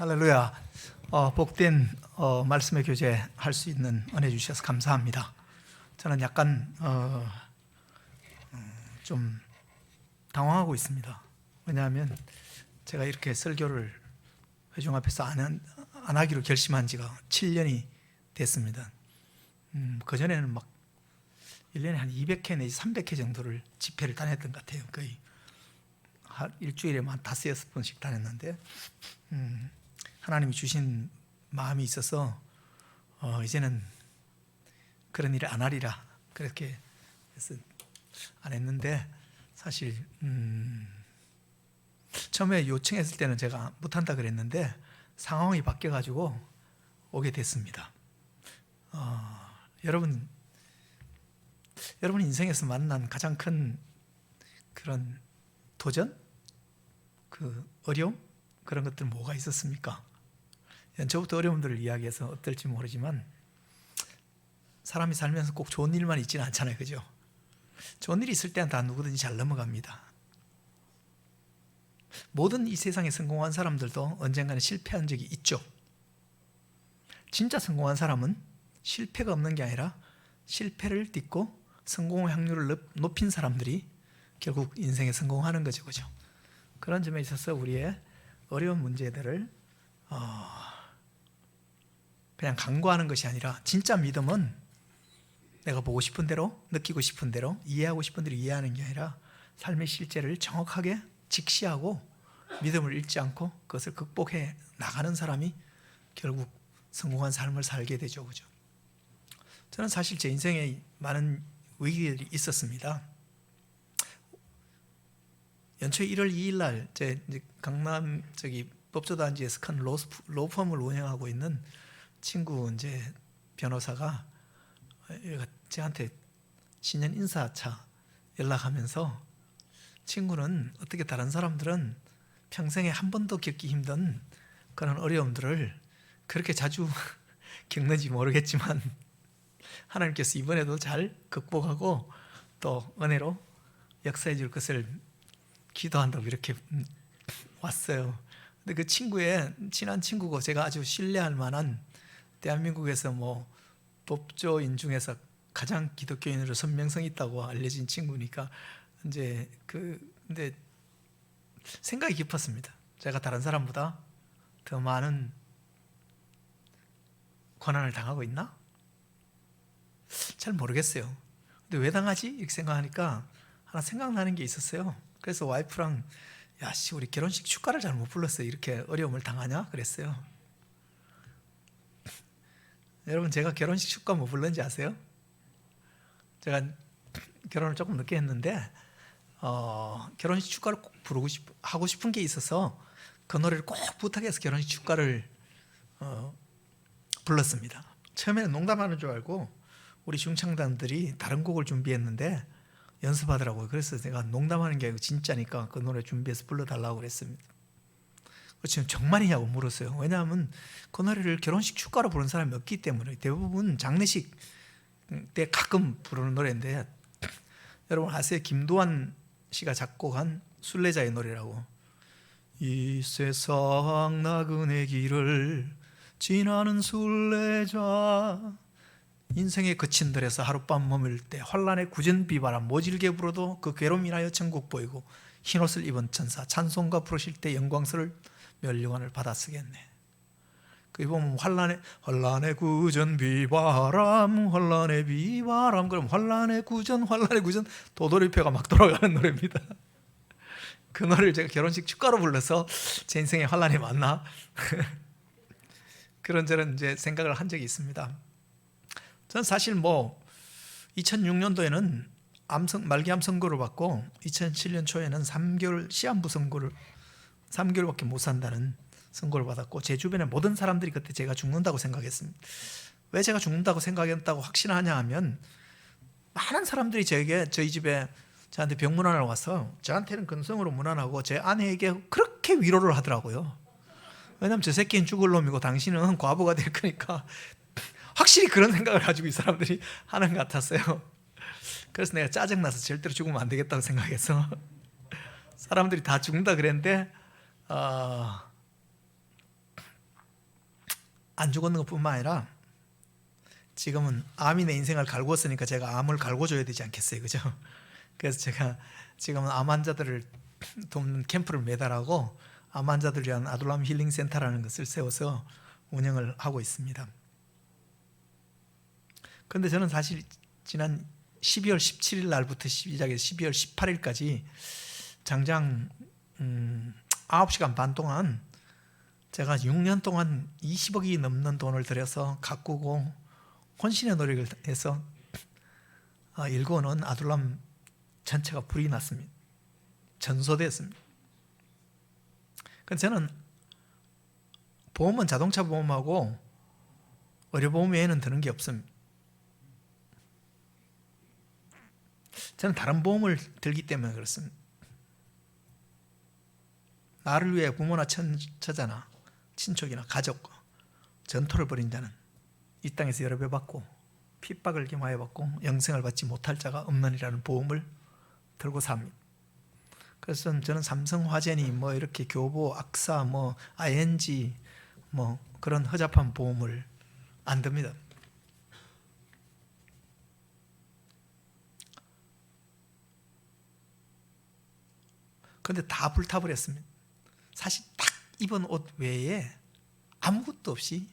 할렐루야. 복된 말씀의 교제 할 수 있는 은혜 주셔서 감사합니다. 저는 약간 좀 당황하고 있습니다. 왜냐하면 제가 이렇게 설교를 회중 앞에서 안 하기로 결심한 지가 7년이 됐습니다. 그전에는 막 1년에 한 200회 내지 300회 정도를 집회를 다녔던 것 같아요. 거의 일주일에 한 5-6번씩 다녔는데 하나님이 주신 마음이 있어서 이제는 그런 일을 안 하리라 그렇게 해서 안 했는데, 사실 처음에 요청했을 때는 제가 못한다 그랬는데 상황이 바뀌어가지고 오게 됐습니다. 여러분 인생에서 만난 가장 큰 그런 도전, 그 어려움, 그런 것들 뭐가 있었습니까? 저부터 어려움들을 이야기해서 어떨지 모르지만 사람이 살면서 꼭 좋은 일만 있지는 않잖아요, 그죠? 좋은 일이 있을 때는 다 누구든지 잘 넘어갑니다. 모든 이 세상에 성공한 사람들도 언젠가는 실패한 적이 있죠. 진짜 성공한 사람은 실패가 없는 게 아니라 실패를 딛고 성공의 확률을 높인 사람들이 결국 인생에 성공하는 거죠, 그죠? 그런 점에 있어서 우리의 어려운 문제들을 그냥 간과하는 것이 아니라, 진짜 믿음은 내가 보고 싶은 대로, 느끼고 싶은 대로, 이해하고 싶은 대로 이해하는 게 아니라 삶의 실제를 정확하게 직시하고 믿음을 잃지 않고 그것을 극복해 나가는 사람이 결국 성공한 삶을 살게 되죠, 그죠? 저는 사실 제 인생에 많은 위기들이 있었습니다. 연초 1월 2일 날 제 강남 법조단지에서 큰 로펌을 운영하고 있는 친구 변호사가 저한테 신년 인사차 연락하면서, 친구는 어떻게 다른 사람들은 평생에 한 번도 겪기 힘든 그런 어려움들을 그렇게 자주 겪는지 모르겠지만 하나님께서 이번에도 잘 극복하고 또 은혜로 역사해 줄 것을 기도한다고 이렇게 왔어요. 근데 그 친구의 친한 친구고 제가 아주 신뢰할 만한, 대한민국에서 법조인 중에서 가장 기독교인으로 선명성 있다고 알려진 친구니까 근데 생각이 깊었습니다. 제가 다른 사람보다 더 많은 고난을 당하고 있나? 잘 모르겠어요. 근데 왜 당하지? 이렇게 생각하니까 하나 생각나는 게 있었어요. 그래서 와이프랑 우리 결혼식 축가를 잘 못 불렀어요. 이렇게 어려움을 당하냐? 그랬어요. 여러분, 제가 결혼식 축가 못 불렀는지 아세요? 제가 결혼을 조금 늦게 했는데 결혼식 축가를 꼭 하고 싶은 게 있어서 그 노래를 꼭 부탁해서 결혼식 축가를 불렀습니다. 처음에는 농담하는 줄 알고 우리 중창단들이 다른 곡을 준비했는데 연습하더라고요. 그래서 제가 농담하는 게 아니고 진짜니까 그 노래 준비해서 불러달라고 그랬습니다. 지금 정말이냐고 물었어요. 왜냐하면 그 노래를 결혼식 축가로 부르는 사람이 없기 때문에, 대부분 장례식 때 가끔 부르는 노래인데, 여러분 아세요? 김도환 씨가 작곡한 순례자의 노래라고. 이 세상 나그네 길을 지나는 순례자, 인생의 거친 들에서 하룻밤 머물 때 환란의 굳은 비바람 모질게 불어도 그 괴로움 인하여 천국 보이고, 흰옷을 입은 천사 찬송가 부르실 때 영광스러울 멸류관을 받아 쓰겠네. 거기 보면 환란의 굳은 비바람, 환란의 비바람, 그럼 환란의 굳은 도돌이표가 막 돌아가는 노래입니다. 그 노래를 제가 결혼식 축가로 불러서 제 인생의 환란이 맞나? 그런저런 생각을 한 적이 있습니다. 저는 사실 2006년도에는 말기암 선고를 받고 2007년 초에는 3개월 시한부 선고를 3개월밖에 못 산다는 선고를 받았고, 제 주변의 모든 사람들이 그때 제가 죽는다고 생각했습니다. 왜 제가 죽는다고 생각했다고 확신하냐 하면, 많은 사람들이 저희 집에 저한테 병문안을 와서 저한테는 근성으로 문안하고 제 아내에게 그렇게 위로를 하더라고요. 왜냐하면 저 새끼는 죽을 놈이고 당신은 과부가 될 거니까 확실히 그런 생각을 가지고 이 사람들이 하는 것 같았어요. 그래서 내가 짜증나서 절대로 죽으면 안 되겠다고 생각해서 사람들이 다 죽는다 그랬는데 안 죽었는 것뿐만 아니라 지금은 암이 내 인생을 갈구었으니까 제가 암을 갈궈줘야 되지 않겠어요, 그죠? 그래서 제가 지금은 암 환자들을 돕는 캠프를 매달하고 암 환자들을 위한 아둘람 힐링 센터라는 것을 세워서 운영을 하고 있습니다. 그런데 저는 사실 지난 12월 17일 날부터 시작해서 12월 18일까지 장장 9시간 반 동안 제가 6년 동안 20억이 넘는 돈을 들여서 가꾸고 혼신의 노력을 해서 일궈놓은 아둘람 전체가 불이 났습니다. 전소됐습니다. 그래서 저는 보험은 자동차 보험하고 의료보험 외에는 드는 게 없습니다. 저는 다른 보험을 들기 때문에 그렇습니다. 나를 위해 부모나 처자나 친족이나 가족과 전토를 벌인 자는 이 땅에서 여러 배 받고 핍박을 겸하여 받고 영생을 받지 못할 자가 없느니라는 보험을 들고 삽니다. 그래서 저는 삼성화재니 뭐 이렇게 교보, 악사, 뭐 ING 뭐 그런 허접한 보험을 안 듭니다. 그런데 다 불타버렸습니다. 사실 딱 입은 옷 외에 아무것도 없이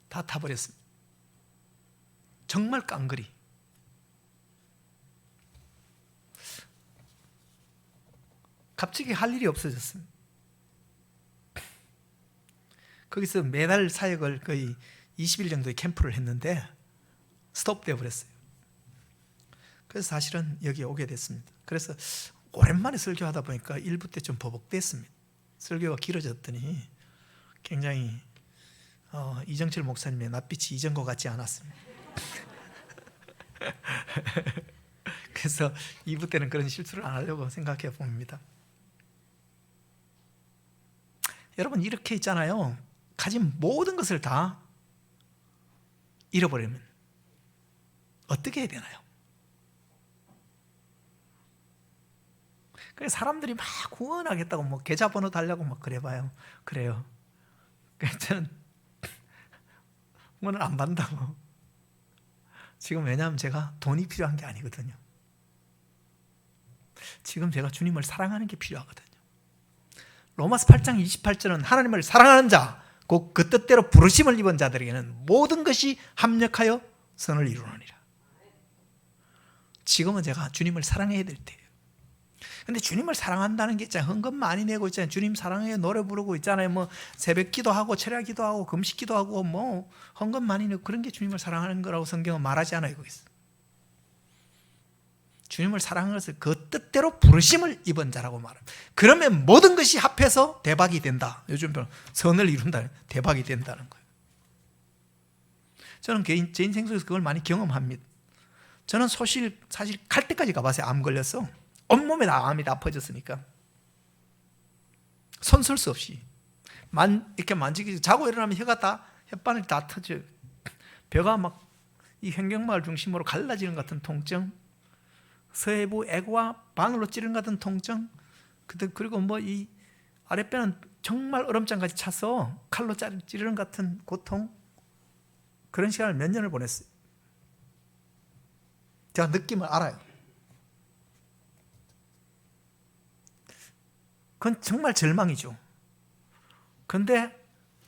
다 타버렸습니다. 정말 깡그리. 갑자기 할 일이 없어졌습니다. 거기서 매달 사역을 거의 20일 정도의 캠프를 했는데 스톱되어 버렸어요. 그래서 사실은 여기 오게 됐습니다. 그래서 오랜만에 설교하다 보니까 일부 때 좀 버벅댔습니다. 설교가 길어졌더니 굉장히 이정철 목사님의 낯빛이 이전 것 같지 않았습니다. 그래서 2부 때는 그런 실수를 안 하려고 생각해 봅니다. 여러분 이렇게 있잖아요. 가진 모든 것을 다 잃어버리면 어떻게 해야 되나요? 그래서 사람들이 막 후원하겠다고 뭐 계좌번호 달라고 막 그래봐요. 그래요. 그래서 저는 후원을 안 받는다고. 지금 왜냐하면 제가 돈이 필요한 게 아니거든요. 지금 제가 주님을 사랑하는 게 필요하거든요. 로마서 8장 28절은 하나님을 사랑하는 자, 곧 그 뜻대로 부르심을 입은 자들에게는 모든 것이 합력하여 선을 이루느니라. 지금은 제가 주님을 사랑해야 될 때예요. 근데 주님을 사랑한다는 게 있잖아요. 헌금 많이 내고 있잖아요. 주님 사랑해 노래 부르고 있잖아요. 뭐 새벽 기도하고 철야 기도하고 금식 기도하고 뭐 헌금 많이 내고 그런 게 주님을 사랑하는 거라고 성경은 말하지 않아요. 거기서. 주님을 사랑하는 것을 그 뜻대로 부르심을 입은 자라고 말합니다. 그러면 모든 것이 합해서 대박이 된다. 요즘 선을 이룬다. 대박이 된다는 거예요. 저는 제 인생 속에서 그걸 많이 경험합니다. 저는 사실 갈 때까지 가봤어요. 암 걸렸어. 온몸에 다 암이 다 퍼졌으니까 손 쓸 수 없이 이렇게 만지기 자고 일어나면 혓바늘이 다 터져요. 벼가 막 이 횡격막을 중심으로 갈라지는 같은 통증, 서해부 애과 바늘로 찌르는 같은 통증, 그리고 뭐 이 아랫배는 정말 얼음장까지 차서 칼로 찌르는 같은 고통, 그런 시간을 몇 년을 보냈어요. 제가 느낌을 알아요. 그건 정말 절망이죠. 그런데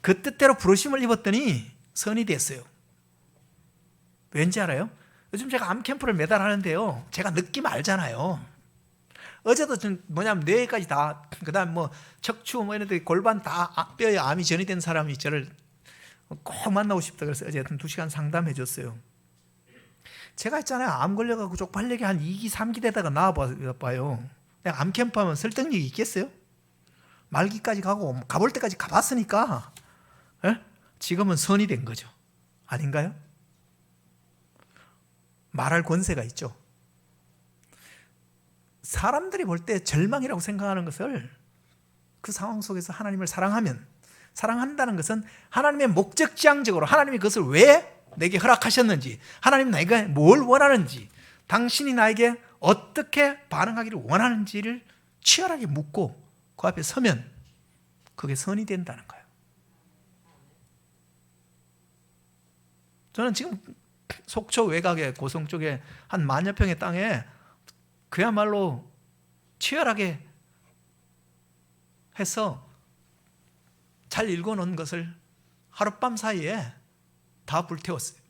그 뜻대로 부르심을 입었더니 선이 됐어요. 왠지 알아요? 요즘 제가 암 캠프를 매달 하는데요. 제가 느낌 알잖아요. 어제도 뭐냐면 뇌까지 다, 그 다음 뭐 척추 뭐 이런 데 골반 다 뼈에 암이 전이된 사람이 저를 꼭 만나고 싶다 그래서 어제 2시간 상담해 줬어요. 제가 있잖아요. 암 걸려가지고 쪽팔리게 한 2기, 3기 되다가 나와봐요. 내가 암 캠프 하면 설득력이 있겠어요? 말기까지 가고 가볼 때까지 가봤으니까 지금은 선이 된 거죠. 아닌가요? 말할 권세가 있죠. 사람들이 볼 때 절망이라고 생각하는 것을 그 상황 속에서 하나님을 사랑한다는 것은 하나님의 목적지향적으로 하나님이 그것을 왜 내게 허락하셨는지, 하나님 나에게 뭘 원하는지, 당신이 나에게 어떻게 반응하기를 원하는지를 치열하게 묻고 그 앞에 서면 그게 선이 된다는 거예요. 저는 지금 속초 외곽의 고성 쪽에 한 10,000여 평의 땅에 그야말로 치열하게 해서 잘 읽어놓은 것을 하룻밤 사이에 다 불태웠어요.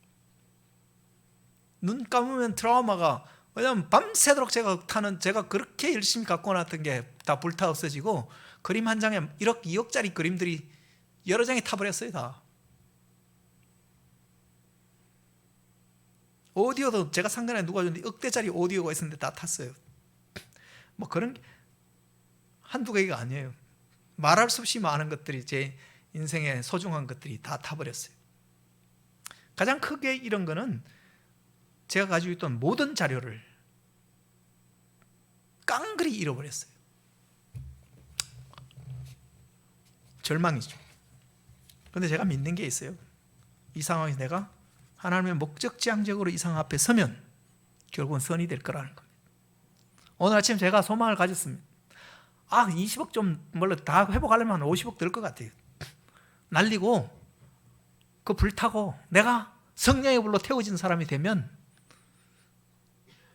눈 감으면 트라우마가, 왜냐하면 밤새도록 제가 그렇게 열심히 갖고 놨던 게 다 불타 없어지고, 그림 한 장에 1억, 2억짜리 그림들이 여러 장이 타버렸어요. 다. 오디오도 제가 상간에 누가 줬는데 억대짜리 오디오가 있었는데 다 탔어요. 뭐 그런 게 한두 개가 아니에요. 말할 수 없이 많은 것들이, 제 인생의 소중한 것들이 다 타버렸어요. 가장 크게 이런 거는 제가 가지고 있던 모든 자료를 깡그리 잃어버렸어요. 절망이죠. 그런데 제가 믿는 게 있어요. 이 상황에서 내가 하나님의 목적지향적으로 이 상황 앞에 서면 결국은 선이 될 거라는 겁니다. 오늘 아침 제가 소망을 가졌습니다. 20억 좀 물론 다 회복하려면 50억 들 것 같아요. 날리고 그 불타고 내가 성령의 불로 태워진 사람이 되면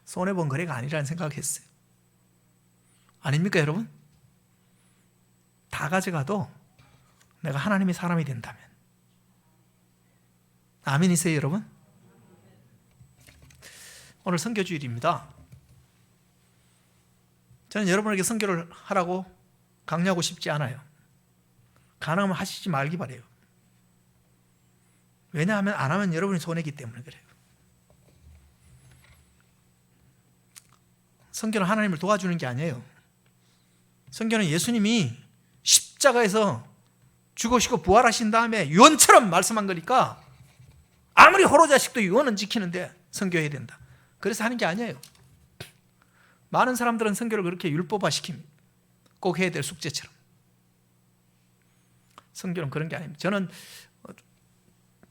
손해본 거래가 아니라는 생각을 했어요. 아닙니까 여러분? 다 가져가도 내가 하나님의 사람이 된다면. 아멘이세요 여러분? 오늘 선교주일입니다. 저는 여러분에게 선교를 하라고 강요하고 싶지 않아요. 가능하면 하시지 말기 바래요. 왜냐하면 안 하면 여러분이 손해기 때문에 그래요. 선교는 하나님을 도와주는 게 아니에요. 선교는 예수님이 십자가에서 죽으시고 부활하신 다음에 유언처럼 말씀한 거니까 아무리 호로자식도 유언은 지키는데 선교해야 된다. 그래서 하는 게 아니에요. 많은 사람들은 선교를 그렇게 율법화시킵니다. 꼭 해야 될 숙제처럼. 선교는 그런 게 아닙니다. 저는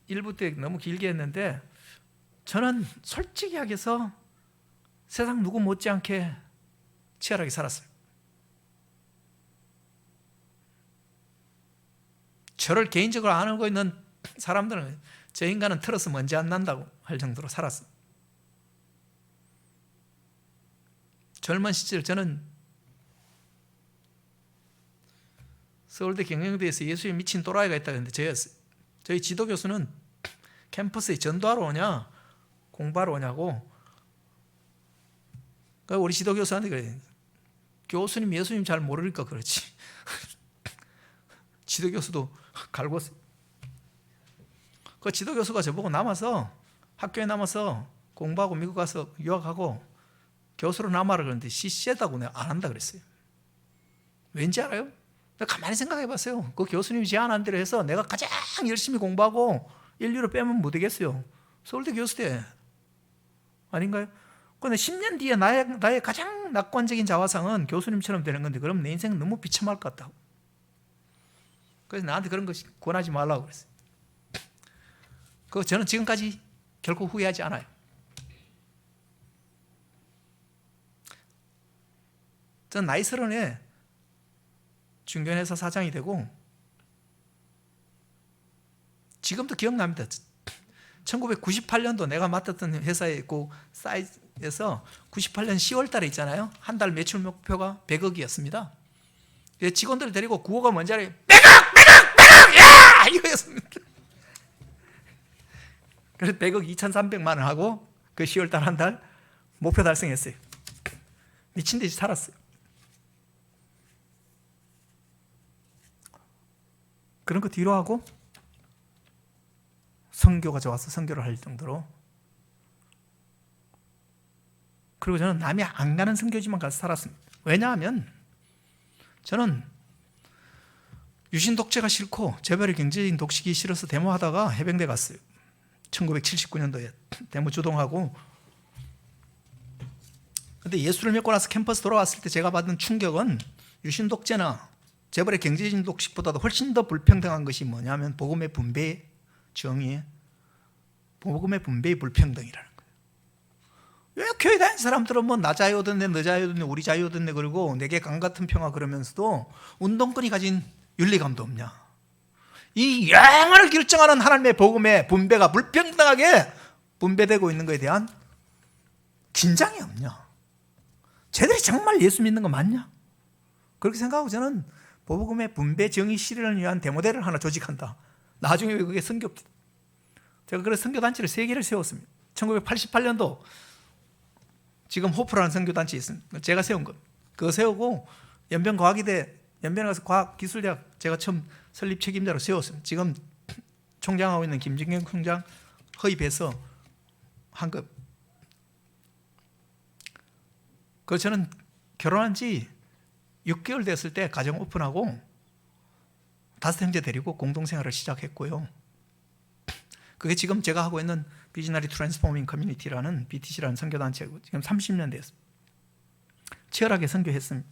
1부 때 너무 길게 했는데, 저는 솔직히 얘기해서 세상 누구 못지않게 치열하게 살았어요. 저를 개인적으로 알고 있는 사람들은 저 인간은 틀어서 먼지 안 난다고 할 정도로 살았어요. 젊은 시절 저는 서울대 경영대에서 예수에 미친 또라이가 있다고 했는데 저였어요. 저희 지도교수는 캠퍼스에 전도하러 오냐 공부하러 오냐고, 그러니까 우리 지도교수한테 그래요. 교수님 예수님 잘 모르니까 그렇지. 지도교수도 갈궜어요. 그 지도교수가 저보고 학교에 남아서 공부하고 미국 가서 유학하고 교수로 남아라 그러는데 시시하다고 내가 안 한다 그랬어요. 왠지 알아요? 내가 가만히 생각해 봤어요. 그 교수님이 제안한 대로 해서 내가 가장 열심히 공부하고 인류를 빼면 못 되겠어요. 서울대 교수대 아닌가요? 그런데 10년 뒤에 나의 가장 낙관적인 자화상은 교수님처럼 되는 건데, 그럼 내 인생 너무 비참할 것 같다고. 그래서 나한테 그런 거 권하지 말라고 그랬어요. 저는 지금까지 결코 후회하지 않아요. 저는 나이 30에 중견회사 사장이 되고, 지금도 기억납니다. 1998년도 내가 맡았던 회사에 있고 사이트에서 98년 10월 달에 있잖아요. 한 달 매출 목표가 100억이었습니다. 직원들 데리고 구호가 뭔지 알아요? 100억! 야! 이거였습니다. 그래서 100억 2,300만 원 하고 그 10월 달 한 달 목표 달성했어요. 미친 듯이 살았어요. 그런 거 뒤로 하고 선교가 좋아서 선교를 할 정도로. 그리고 저는 남이 안 가는 선교지만 가서 살았습니다. 왜냐하면 저는 유신 독재가 싫고 재벌의 경제적인 독식이 싫어서 데모하다가 해병대 갔어요. 1979년도에 데모 주동하고. 근데 예수를 믿고 나서 캠퍼스 돌아왔을 때 제가 받은 충격은 유신 독재나 재벌의 경제적인 독식보다도 훨씬 더 불평등한 것이 뭐냐면 복음의 분배 정의, 복음의 분배의 불평등이라는 거예요. 왜 교회 다니는 사람들은 뭐 나 자유 얻었네, 너 자유 얻었네, 우리 자유 얻었네 그러고 내게 강 같은 평화 그러면서도 운동권이 가진 윤리감도 없냐? 이 영원을 결정하는 하나님의 복음의 분배가 불평등하게 분배되고 있는 것에 대한 긴장이 없냐? 쟤들이 정말 예수 믿는 거 맞냐? 그렇게 생각하고 저는 복음의 분배 정의 실현을 위한 데모대를 하나 조직한다. 나중에 그게 제가 그래서 선교단체를 3개를 세웠습니다. 1988년도 지금 호프라는 선교단체 있습니다. 제가 세운 것. 그거 세우고 연변과학의대, 연변에 가서 과학기술대학 제가 처음 설립 책임자로 세웠습니다. 지금 총장하고 있는 김진경 총장 허입해서 한 것. 그래서 저는 결혼한 지 6개월 됐을 때 가정 오픈하고 5 형제 데리고 공동생활을 시작했고요. 그게 지금 제가 하고 있는 비즈너리 트랜스포밍 커뮤니티라는 BTC라는 선교단체고 지금 30년 됐습니다. 치열하게 선교했습니다.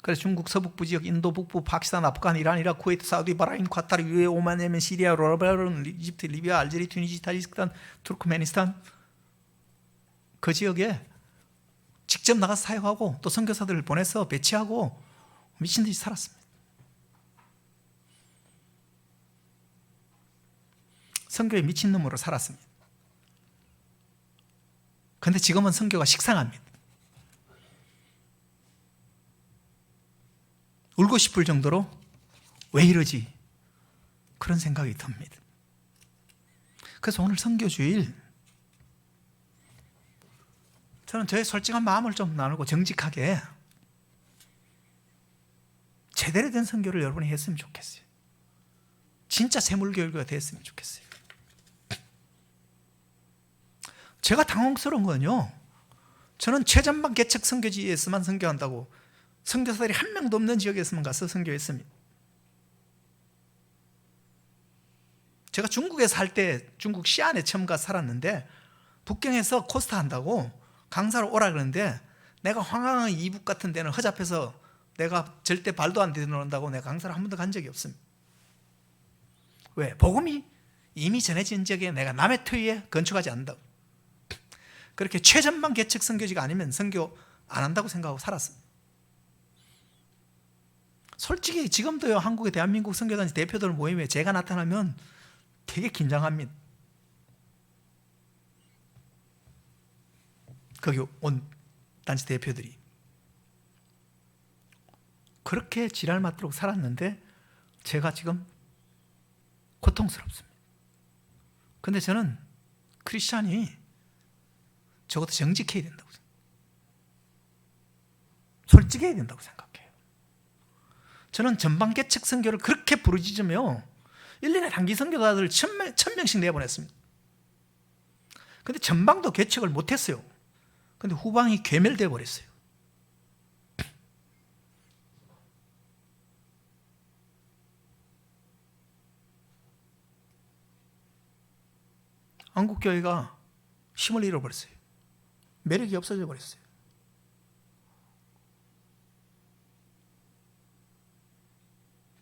그래서 중국 서북부 지역, 인도 북부, 파키스탄, 아프간, 이란, 이라크, 쿠웨이트, 사우디, 바라인, 과타르, UAE, 오만, 예멘, 시리아, 레바논, 이집트, 리비아, 알제리, 튀니지, 타지키스탄, 투르크메니스탄 그 지역에 직접 나가서 사역하고 또 선교사들을 보내서 배치하고 미친 듯이 살았습니다. 선교에 미친 놈으로 살았습니다. 그런데 지금은 선교가 식상합니다. 울고 싶을 정도로 왜 이러지? 그런 생각이 듭니다. 그래서 오늘 선교주일 저는 저의 솔직한 마음을 좀 나누고 정직하게 제대로 된 선교를 여러분이 했으면 좋겠어요. 진짜 세물교육가 됐으면 좋겠어요. 제가 당황스러운 건요, 저는 최전방 개척 선교지에서만 선교한다고 선교사들이 한 명도 없는 지역에서만 가서 선교했습니다. 제가 중국에 살 때 중국 시안에 처음 가서 살았는데 북경에서 코스타 한다고 강사로 오라 그러는데 내가 황항의 이북 같은 데는 허잡해서 내가 절대 발도 안 들어온다고 내가 강사를 한 번도 간 적이 없습니다. 왜? 복음이 이미 전해진 지역에 내가 남의 터위에 건축하지 않는다고. 그렇게 최전방 개척 선교지가 아니면 선교 안 한다고 생각하고 살았습니다. 솔직히 지금도요, 한국의 대한민국 선교단체 대표들 모임에 제가 나타나면 되게 긴장합니다. 거기 온 단체 대표들이 그렇게 지랄 맞도록 살았는데 제가 지금 고통스럽습니다. 그런데 저는 크리스찬이 적어도 정직해야 된다고 생각해요. 솔직해야 된다고 생각해요. 저는 전방개척 선교를 그렇게 부르짖으며 1년에 단기 선교사들 1000명씩 내보냈습니다. 그런데 전방도 개척을 못했어요. 그런데 후방이 괴멸되어 버렸어요. 한국교회가 힘을 잃어버렸어요. 매력이 없어져 버렸어요.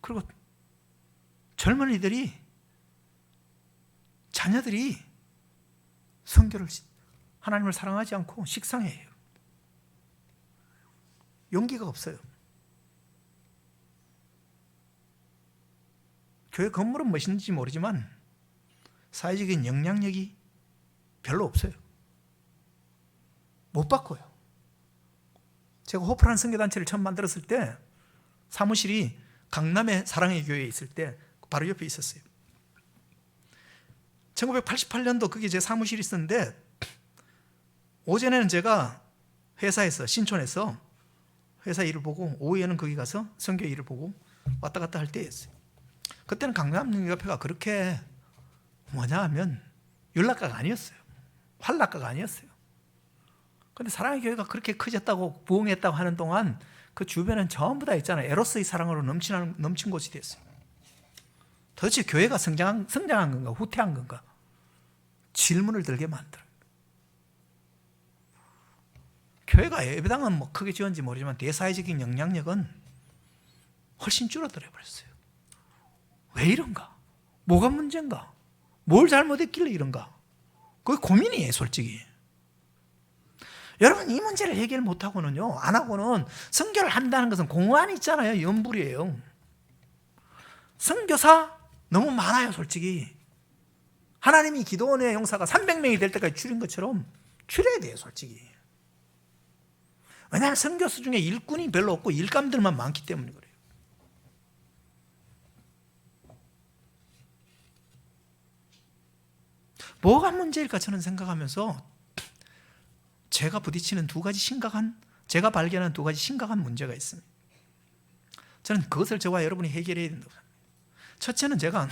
그리고 젊은이들이, 자녀들이 선교를, 하나님을 사랑하지 않고 식상해요. 용기가 없어요. 교회 건물은 멋있는지 모르지만 사회적인 영향력이 별로 없어요. 못 바꿔요. 제가 호프라는 선교단체를 처음 만들었을 때 사무실이 강남의 사랑의 교회에 있을 때 바로 옆에 있었어요. 1988년도 그게 제 사무실이 있었는데 오전에는 제가 회사에서, 신촌에서 회사 일을 보고 오후에는 거기 가서 선교 일을 보고 왔다 갔다 할 때였어요. 그때는 강남 옆에가 그렇게 뭐냐 하면 윤락가가 아니었어요. 활락가가 아니었어요. 그런데 사랑의 교회가 그렇게 커졌다고 부흥했다고 하는 동안 그 주변은 전부 다 있잖아요. 에로스의 사랑으로 넘친 곳이 됐어요. 도대체 교회가 성장한 건가 후퇴한 건가 질문을 들게 만들어요. 교회가 예배당은 뭐 크게 지었는지 모르지만 대사회적인 영향력은 훨씬 줄어들어 버렸어요. 왜 이런가? 뭐가 문제인가? 뭘 잘못했길래 이런가? 그게 고민이에요, 솔직히. 여러분, 이 문제를 해결 못하고는요, 안 하고는 선교를 한다는 것은 공안이 있잖아요. 연불이에요. 선교사 너무 많아요, 솔직히. 하나님이 기도원의 용사가 300명이 될 때까지 줄인 것처럼 줄여야 돼요, 솔직히. 왜냐하면 선교사 중에 일꾼이 별로 없고 일감들만 많기 때문에 그래요. 뭐가 문제일까 저는 생각하면서 제가 부딪히는 제가 발견한 두 가지 심각한 문제가 있습니다. 저는 그것을 저와 여러분이 해결해야 된다고 생각합니다. 첫째는 제가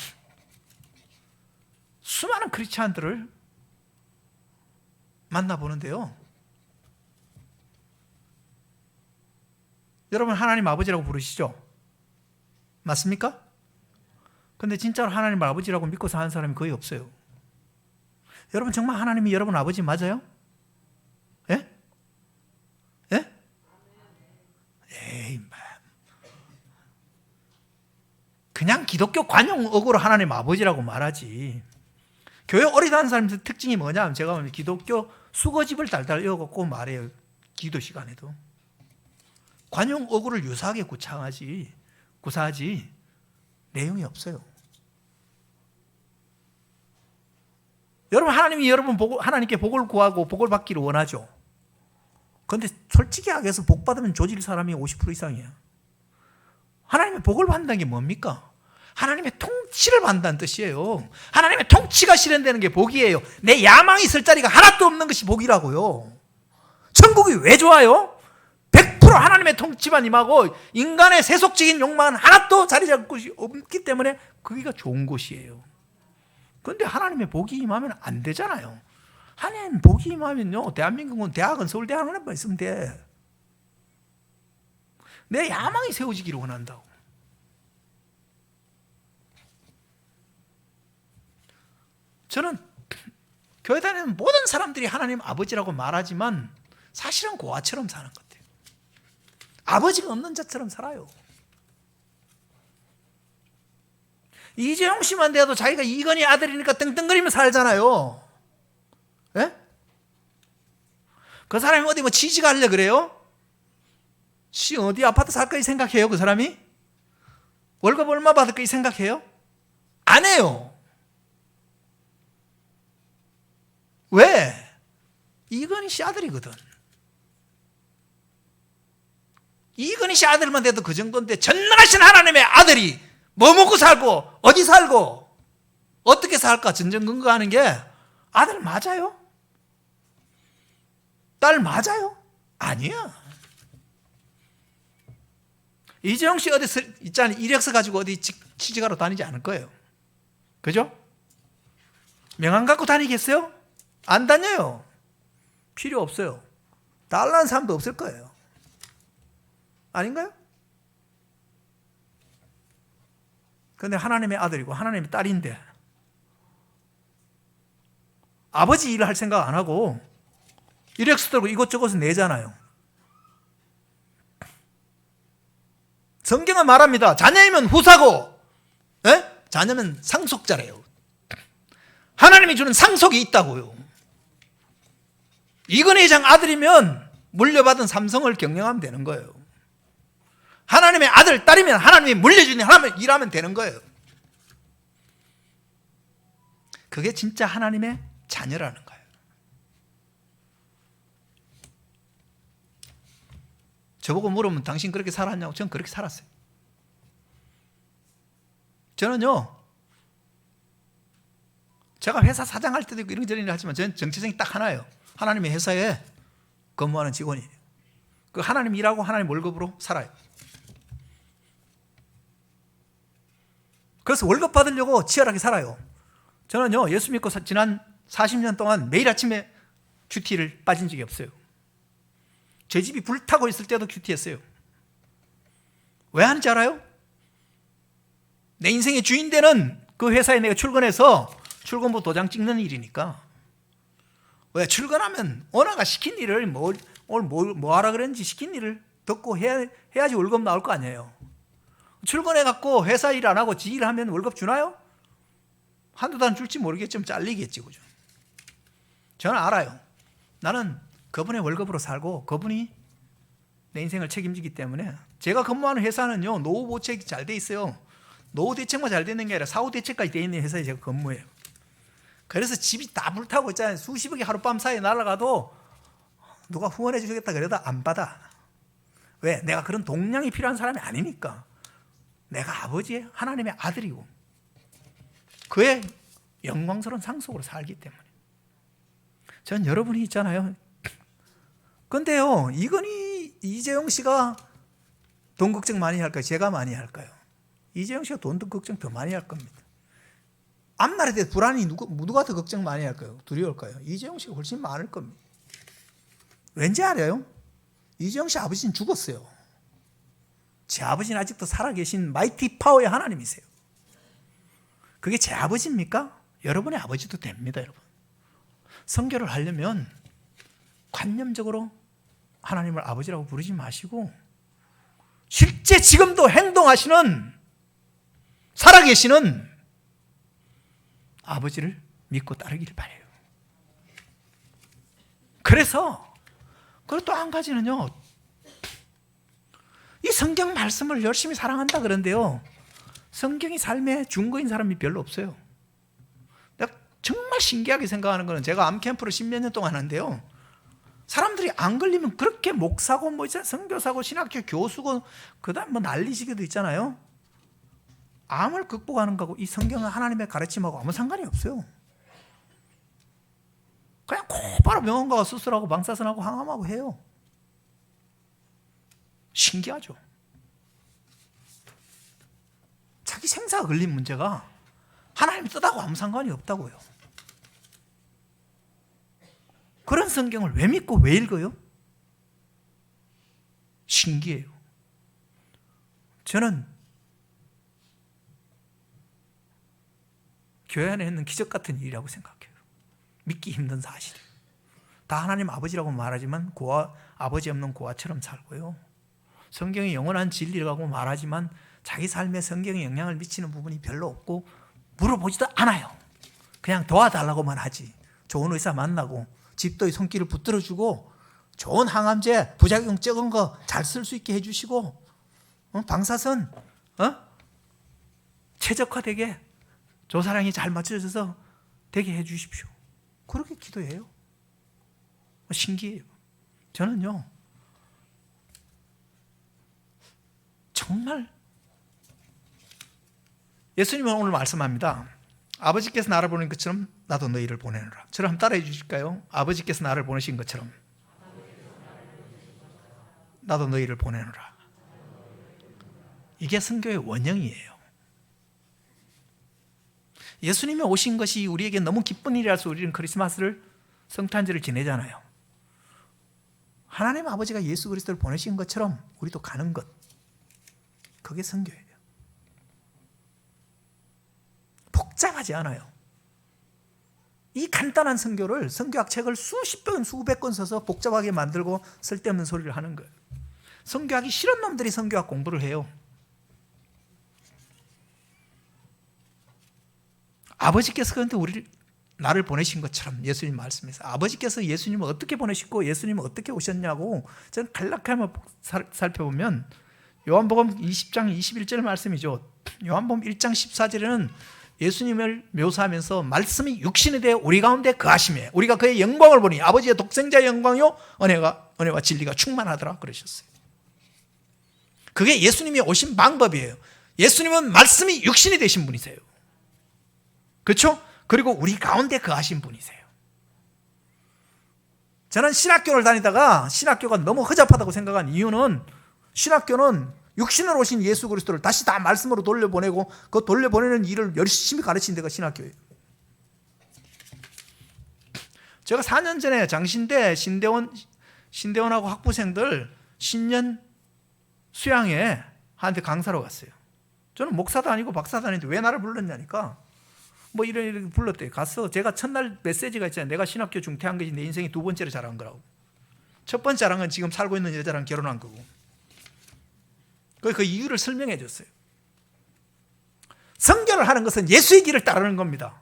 수많은 크리스찬들을 만나보는데요. 여러분 하나님 아버지라고 부르시죠? 맞습니까? 근데 진짜로 하나님 아버지라고 믿고 사는 사람이 거의 없어요. 여러분 정말 하나님이 여러분 아버지 맞아요? 예? 예? 에이, 그냥 기독교 관용어구로 하나님 아버지라고 말하지. 교회 오래 다니는 사람들 특징이 뭐냐면 제가 보면 기독교 수거집을 달달 이어갖고 말해요. 기도 시간에도. 관용어구를 유사하게 구사하지 내용이 없어요. 여러분 하나님이 하나님께 복을 구하고 복을 받기를 원하죠. 그런데 솔직히 얘기해서 복 받으면 조질 사람이 50% 이상이에요. 하나님의 복을 받는다는 게 뭡니까? 하나님의 통치를 받는다는 뜻이에요. 하나님의 통치가 실현되는 게 복이에요. 내 야망이 있을 자리가 하나도 없는 것이 복이라고요. 천국이 왜 좋아요? 100% 하나님의 통치만 임하고 인간의 세속적인 욕망은 하나도 자리 잡을 곳이 없기 때문에 거기가 좋은 곳이에요. 그런데 하나님의 복이 임하면 안 되잖아요. 하나님 복이 임하면요, 대한민국은 대학은 서울대학원만 있으면 돼. 내 야망이 세워지기를 원한다고. 저는 교회 다니는 모든 사람들이 하나님 아버지라고 말하지만 사실은 고아처럼 사는 것 같아요. 아버지가 없는 자처럼 살아요. 이재용 씨만 돼도 자기가 이건희 아들이니까 떵떵거리며 살잖아요. 예? 그 사람이 어디 취직을 하려 그래요? 어디 아파트 살 거이 생각해요, 그 사람이? 월급 얼마 받을 거이 생각해요? 안 해요. 왜? 이건희 씨 아들이거든. 이건희 씨 아들만 돼도 그 정도인데 전능하신 하나님의 아들이 뭐 먹고 살고 어디 살고 어떻게 살까 전전긍긍하는 게 아들 맞아요? 딸 맞아요? 아니야. 이재용 씨 어디 있잖아요. 이력서 가지고 어디 취직하러 다니지 않을 거예요. 그죠? 명함 갖고 다니겠어요? 안 다녀요. 필요 없어요. 달라는 사람도 없을 거예요. 아닌가요? 그런데 하나님의 아들이고 하나님의 딸인데 아버지 일을 할 생각 안 하고 이력서 들고 이것저것을 내잖아요. 성경은 말합니다. 자녀이면 후사고 자녀면 상속자래요. 하나님이 주는 상속이 있다고요. 이건희 회장 아들이면 물려받은 삼성을 경영하면 되는 거예요. 하나님의 아들, 딸이면 하나님이 물려주는 하나님 일하면 되는 거예요. 그게 진짜 하나님의 자녀라는 거예요. 저보고 물으면 당신 그렇게 살았냐고. 저는 그렇게 살았어요. 저는요, 제가 회사 사장할 때도 있고 이런저런 하지만 저는 정체성이 딱 하나예요. 하나님의 회사에 근무하는 직원이에요. 그 하나님 일하고 하나님 월급으로 살아요. 그래서 월급 받으려고 치열하게 살아요. 저는요, 예수 믿고 지난 40년 동안 매일 아침에 큐티를 빠진 적이 없어요. 제 집이 불타고 있을 때도 큐티했어요. 왜 하는지 알아요? 내 인생의 주인 되는 그 회사에 내가 출근해서 출근부 도장 찍는 일이니까. 왜? 출근하면 오너가 시킨 일을 오늘 뭐 하라 그랬는지 시킨 일을 듣고 해야지 월급 나올 거 아니에요. 출근해갖고 회사 일 안 하고 지 일 하면 월급 주나요? 한두 단 줄지 모르겠지만 잘리겠지, 그죠? 저는 알아요. 나는 그분의 월급으로 살고 그분이 내 인생을 책임지기 때문에 제가 근무하는 회사는요, 노후 보책이 잘 돼 있어요. 노후 대책만 잘 되는 게 아니라 사후 대책까지 되어 있는 회사에 제가 근무해요. 그래서 집이 다 불타고 있잖아요. 수십억이 하룻밤 사이에 날아가도 누가 후원해 주겠다 그래도 안 받아. 왜? 내가 그런 동량이 필요한 사람이 아니니까. 내가 아버지의 하나님의 아들이고 그의 영광스러운 상속으로 살기 때문에. 전 여러분이 있잖아요. 근데요, 이재용 씨가 돈 걱정 많이 할까요? 제가 많이 할까요? 이재용 씨가 돈 걱정 더 많이 할 겁니다. 앞날에 대해 불안이 누가 더 걱정 많이 할까요? 두려울까요? 이재용 씨가 훨씬 많을 겁니다. 왠지 알아요? 이재용 씨 아버지는 죽었어요. 제 아버지는 아직도 살아계신 마이티 파워의 하나님이세요. 그게 제 아버지입니까? 여러분의 아버지도 됩니다, 여러분. 선교를 하려면 관념적으로 하나님을 아버지라고 부르지 마시고 실제 지금도 행동하시는 살아계시는 아버지를 믿고 따르길 바라요. 그래서 그리고 또 한 가지는요, 이 성경 말씀을 열심히 사랑한다 그런데요, 성경이 삶의 준거인 사람이 별로 없어요. 내가 정말 신기하게 생각하는 거는 제가 암캠프를 10몇 년 동안 하는데요, 사람들이 안 걸리면 그렇게 목사고 뭐 있잖아요, 선교사고 신학교 교수고 그다음 뭐 난리지게도 있잖아요. 암을 극복하는 거하고 이 성경은 하나님의 가르침하고 아무 상관이 없어요. 그냥 곧바로 병원 가서 수술하고 방사선하고 항암하고 해요. 신기하죠. 자기 생사가 걸린 문제가 하나님 뜻하고 아무 상관이 없다고요. 그런 성경을 왜 믿고 왜 읽어요? 신기해요. 저는 교회 안에 있는 기적 같은 일이라고 생각해요. 믿기 힘든 사실이에요. 다 하나님 아버지라고 말하지만 아버지 없는 고아처럼 살고요. 성경이 영원한 진리라고 말하지만 자기 삶에 성경에 영향을 미치는 부분이 별로 없고 물어보지도 않아요. 그냥 도와달라고만 하지. 좋은 의사 만나고 집도의 손길을 붙들어주고 좋은 항암제 부작용 적은 거 잘 쓸 수 있게 해주시고 방사선 최적화되게 조사량이 잘 맞춰져서 되게 해주십시오. 그렇게 기도해요. 신기해요. 저는요, 정말 예수님은 오늘 말씀합니다. 아버지께서 나를 보낸 것처럼 나도 너희를 보내노라. 저를 한번 따라해 주실까요? 아버지께서 나를 보내신 것처럼 나도 너희를 보내노라. 이게 선교의 원형이에요. 예수님이 오신 것이 우리에게 너무 기쁜 일이라서 우리는 크리스마스를 성탄절을 지내잖아요. 하나님 아버지가 예수 그리스도를 보내신 것처럼 우리도 가는 것, 그게 선교예요. 복잡하지 않아요. 이 간단한 선교를, 선교학 책을 수십 번 수백 권 써서 복잡하게 만들고 쓸데없는 소리를 하는 거예요. 선교하기 싫은 놈들이 선교학 공부를 해요. 아버지께서 그런데 나를 보내신 것처럼 예수님 말씀에서 아버지께서 예수님을 어떻게 보내시고 예수님은 어떻게 오셨냐고 저는 간략하게 한번 살펴보면 요한복음 20장 21절 말씀이죠. 요한복음 1장 14절에는 예수님을 묘사하면서 말씀이 육신이 되어 우리 가운데 거하심에 우리가 그의 영광을 보니 아버지의 독생자의 영광이요 은혜와 진리가 충만하더라 그러셨어요. 그게 예수님이 오신 방법이에요. 예수님은 말씀이 육신이 되신 분이세요. 그렇죠? 그리고 우리 가운데 거하신 분이세요. 저는 신학교를 다니다가 신학교가 너무 허접하다고 생각한 이유는 신학교는 육신으로 오신 예수 그리스도를 다시 다 말씀으로 돌려보내고 그 돌려보내는 일을 열심히 가르친 데가 신학교예요. 제가 4년 전에 장신대 신대원하고 학부생들 신년 수양회 한테 강사로 갔어요. 저는 목사도 아니고 박사도 아닌데 왜 나를 불렀냐니까 뭐 이렇게 불렀대요. 가서 제가 첫날 메시지가 있잖아요. 내가 신학교 중퇴한 것이 내 인생의 두 번째로 잘한 거라고. 첫 번째 자랑은 지금 살고 있는 여자랑 결혼한 거고. 그 이유를 설명해 줬어요. 선교를 하는 것은 예수의 길을 따르는 겁니다.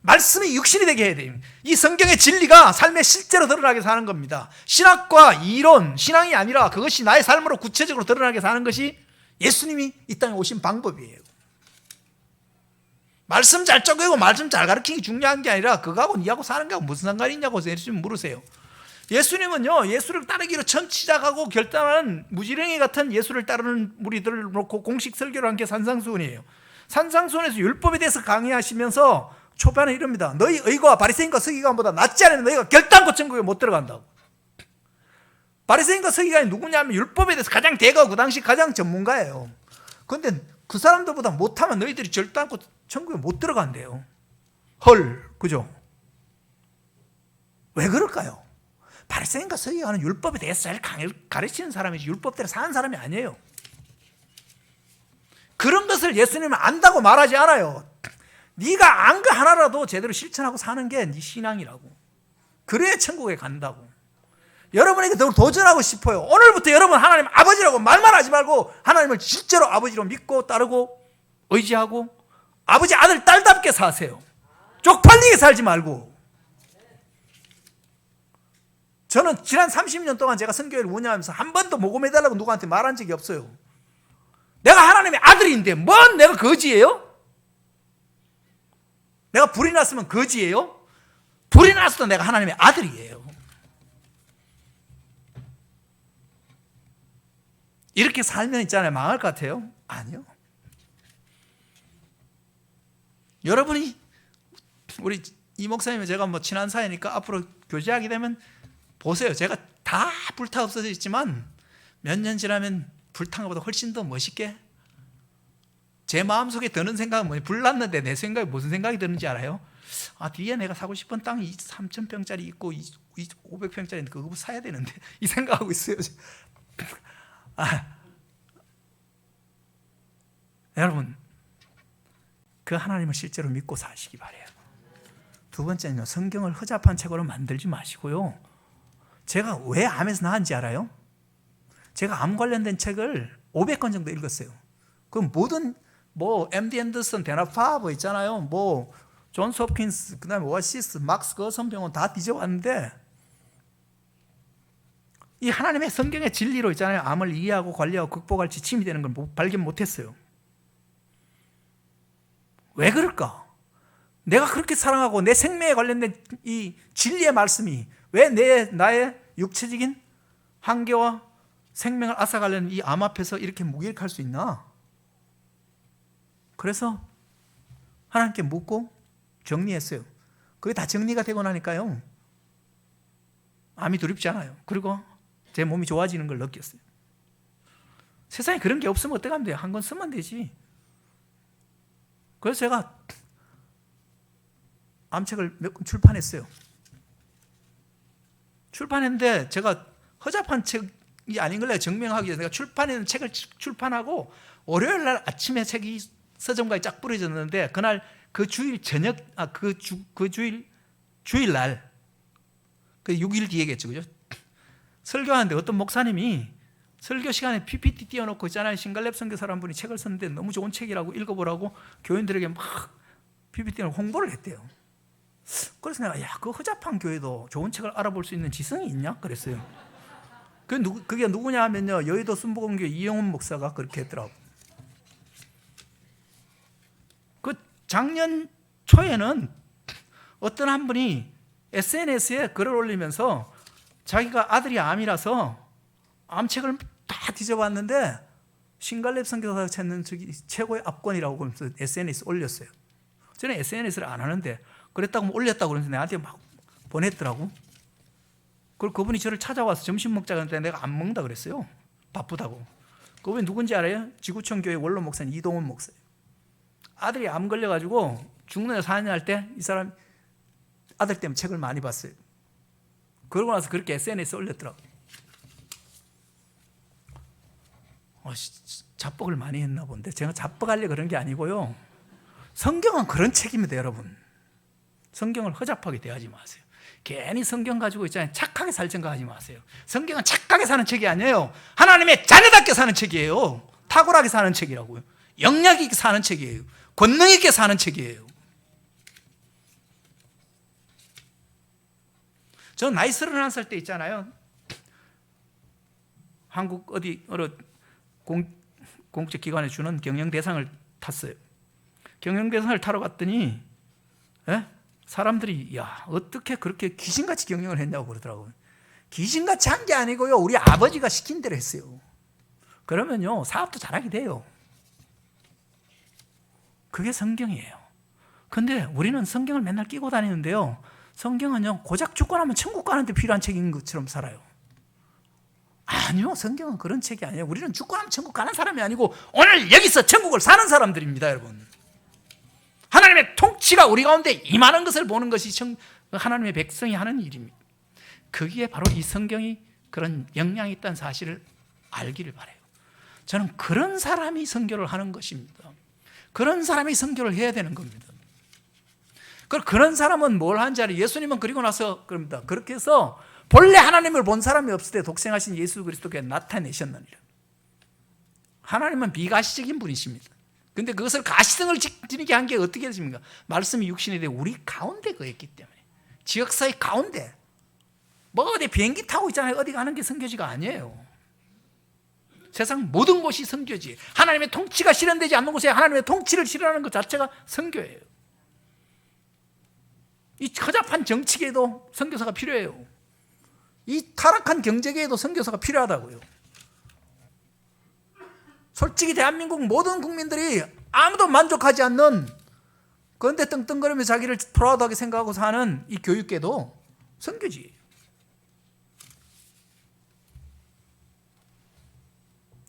말씀이 육신이 되게 해야 돼요. 이 성경의 진리가 삶에 실제로 드러나게 사는 겁니다. 신학과 이론, 신앙이 아니라 그것이 나의 삶으로 구체적으로 드러나게 사는 것이 예수님이 이 땅에 오신 방법이에요. 말씀 잘 쪼개고 말씀 잘 가르치는 게 중요한 게 아니라 그거하고 니하고 사는 게하고 무슨 상관이 있냐고 예수님 물으세요. 예수님은요, 예수를 따르기로 처음 시작하고 결단한 무지랭이 같은 예수를 따르는 무리들을 놓고 공식 설교를 한 게 산상수훈이에요. 산상수훈에서 율법에 대해서 강의하시면서 초반에 이럽니다. 너희 의거와 바리새인과 서기관보다 낫지 않으면 너희가 결단코 천국에 못 들어간다고. 바리새인과 서기관이 누구냐면 율법에 대해서 가장 대가고 그 당시 가장 전문가예요. 그런데 그 사람들보다 못하면 너희들이 결단코 천국에 못 들어간대요. 헐, 그죠? 왜 그럴까요? 바리새인과 서기관은 율법에 대해서 잘 가르치는 사람이지 율법대로 사는 사람이 아니에요. 그런 것을 예수님은 안다고 말하지 않아요. 네가 안 거 하나라도 제대로 실천하고 사는 게 네 신앙이라고. 그래야 천국에 간다고. 여러분에게 더 도전하고 싶어요. 오늘부터 여러분 하나님 아버지라고 말만 하지 말고 하나님을 실제로 아버지로 믿고 따르고 의지하고 아버지 아들 딸답게 사세요. 쪽팔리게 살지 말고. 저는 지난 30년 동안 제가 선교회를 운영하면서 한 번도 모금해달라고 누구한테 말한 적이 없어요. 내가 하나님의 아들인데 뭔 내가 거지예요? 내가 불이 났으면 거지예요? 불이 났어도 내가 하나님의 아들이에요. 이렇게 살면 있잖아요, 망할 것 같아요? 아니요. 여러분이 우리 이 목사님이 제가 뭐 친한 사이니까 앞으로 교제하게 되면 보세요. 제가 다 불타 없어져 있지만 몇 년 지나면 불탄 것보다 훨씬 더 멋있게 제 마음속에 드는 생각은 뭐냐, 불났는데 내 생각에 무슨 생각이 드는지 알아요? 아, 뒤에 내가 사고 싶은 땅이 3,000평짜리 있고 500평짜리 그거 사야 되는데 이 생각하고 있어요. 여러분, 그 하나님을 실제로 믿고 사시기 바래요. 두 번째는요, 성경을 허접한 책으로 만들지 마시고요. 제가 왜 암에서 나은지 알아요? 제가 암 관련된 책을 500권 정도 읽었어요. 그럼 모든 MD 앤더슨, 데나파버 있잖아요. 존스 홉킨스, 그다음에 오아시스, 막스 거선병원 다 뒤져봤는데 이 하나님의 성경의 진리로 있잖아요. 암을 이해하고 관리하고 극복할 지침이 되는 걸 발견 못했어요. 왜 그럴까? 내가 그렇게 사랑하고 내 생명에 관련된 이 진리의 말씀이 왜 나의 육체적인 한계와 생명을 앗아가려는 이 암 앞에서 이렇게 무기력할 수 있나? 그래서 하나님께 묻고 정리했어요. 그게 다 정리가 되고 나니까요, 암이 두렵지 않아요. 그리고 제 몸이 좋아지는 걸 느꼈어요. 세상에 그런 게 없으면 어떡하면 돼요? 한 권 쓰면 되지. 그래서 제가 암책을 몇 권 출판했어요. 출판했는데 제가 허접한 책이 아닌 걸 내가 증명하기 위해서 내가 출판했는 책을 출판하고 월요일 날 아침에 책이 서점가에 쫙 뿌려졌는데 그날 그 주일 저녁 주일날 그 6일 뒤에겠죠, 그죠? 설교하는데 어떤 목사님이 설교 시간에 PPT 띄워놓고 있잖아요. 신갈렙 선교사라는 분이 책을 썼는데 너무 좋은 책이라고 읽어보라고 교인들에게 막 PPT를 홍보를 했대요. 그래서 내가 그 허접한 교회도 좋은 책을 알아볼 수 있는 지성이 있냐? 그랬어요. 그게 누구냐 하면요, 여의도 순복음교회 이영훈 목사가 그렇게 했더라고. 그 작년 초에는 어떤 한 분이 SNS에 글을 올리면서 자기가 아들이 암이라서 암책을 다 뒤져봤는데 신갈렙 선교사가 찾는 최고의 압권이라고 그러면서 SNS에 올렸어요. 저는 SNS를 안 하는데 그랬다고 올렸다고 그러면서 나한테 막 보냈더라고. 그리고 그분이 저를 찾아와서 점심 먹자고 했는데 내가 안 먹는다 그랬어요. 바쁘다고. 그분이 누군지 알아요? 지구촌 교회 원로 목사님 이동훈 목사예요. 아들이 암 걸려가지고 중년에 4년 할 때 이 사람 아들 때문에 책을 많이 봤어요. 그러고 나서 그렇게 SNS에 올렸더라고. 자뻑을 많이 했나 본데 제가 자뻑하려고 그런 게 아니고요. 성경은 그런 책입니다, 여러분. 성경을 허접하게 대하지 마세요. 괜히 성경 가지고 있잖아요. 착하게 살 생각하지 마세요. 성경은 착하게 사는 책이 아니에요. 하나님의 자녀답게 사는 책이에요. 탁월하게 사는 책이라고요. 영역 있게 사는 책이에요. 권능 있게 사는 책이에요. 저는 나이 31살 때 있잖아요. 한국 어느 공적기관에 주는 경영 대상을 탔어요. 경영대상을 타러 갔더니 사람들이 야 어떻게 그렇게 귀신같이 경영을 했냐고 그러더라고요. 귀신같이 한 게 아니고요, 우리 아버지가 시킨 대로 했어요. 그러면요 사업도 잘하게 돼요. 그게 성경이에요. 근데 우리는 성경을 맨날 끼고 다니는데요, 성경은요 고작 죽고 나면 천국 가는데 필요한 책인 것처럼 살아요. 아니요, 성경은 그런 책이 아니에요. 우리는 죽고 나면 천국 가는 사람이 아니고 오늘 여기서 천국을 사는 사람들입니다, 여러분. 하나님의 통치가 우리 가운데 임하는 것을 보는 것이 하나님의 백성이 하는 일입니다. 거기에 바로 이 성경이 그런 영향이 있다는 사실을 알기를 바라요. 저는 그런 사람이 선교를 하는 것입니다. 그런 사람이 선교를 해야 되는 겁니다. 그런 사람은 뭘 하는지 알아요? 예수님은 그리고 나서 그럽니다. 그렇게 해서 본래 하나님을 본 사람이 없을 때 독생하신 예수 그리스도께 나타내셨느니라. 하나님은 비가시적인 분이십니다. 근데 그것을 가시성을 지니게 한 게 어떻게 됐습니까? 말씀이 육신이 되어 우리 가운데 거했기 때문에. 지역사회 가운데. 뭐 어디 비행기 타고 있잖아요. 어디 가는 게 선교지가 아니에요. 세상 모든 곳이 선교지. 하나님의 통치가 실현되지 않는 곳에 하나님의 통치를 실현하는 것 자체가 선교예요. 이 허접한 정치계에도 선교사가 필요해요. 이 타락한 경제계에도 선교사가 필요하다고요. 솔직히 대한민국 모든 국민들이 아무도 만족하지 않는, 그런데 떵떵거리며 자기를 프라우드하게 생각하고 사는 이 교육계도 선교지예요.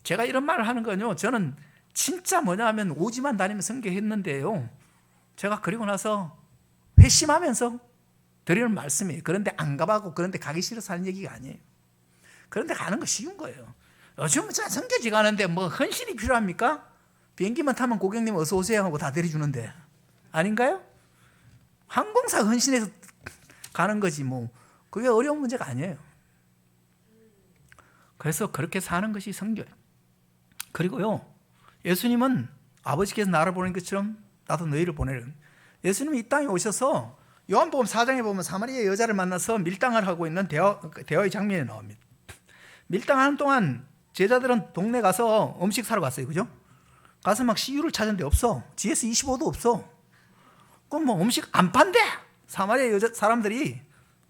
제가 이런 말을 하는 건요, 저는 진짜 뭐냐 하면 오지만 다니면 선교했는데요, 제가 그리고 나서 회심하면서 드리는 말씀이에요. 그런데 안 가봐고 그런데 가기 싫어서 하는 얘기가 아니에요. 그런데 가는 거 쉬운 거예요. 요즘은 선교지 가는데 뭐 헌신이 필요합니까? 비행기만 타면 고객님 어서 오세요 하고 다 데려주는데, 아닌가요? 항공사 헌신해서 가는 거지 뭐 그게 어려운 문제가 아니에요. 그래서 그렇게 사는 것이 선교예요. 그리고요, 예수님은 아버지께서 나를 보낸 것처럼 나도 너희를 보내는, 예수님이 이 땅에 오셔서 요한복음 4장에 보면 사마리아 여자를 만나서 밀당을 하고 있는 대화의 장면이 나옵니다. 밀당하는 동안 제자들은 동네 가서 음식 사러 갔어요. 그죠? 가서 막 CU를 찾았는데 없어. GS25도 없어. 그럼 뭐 음식 안 판대. 사마리아 여자 사람들이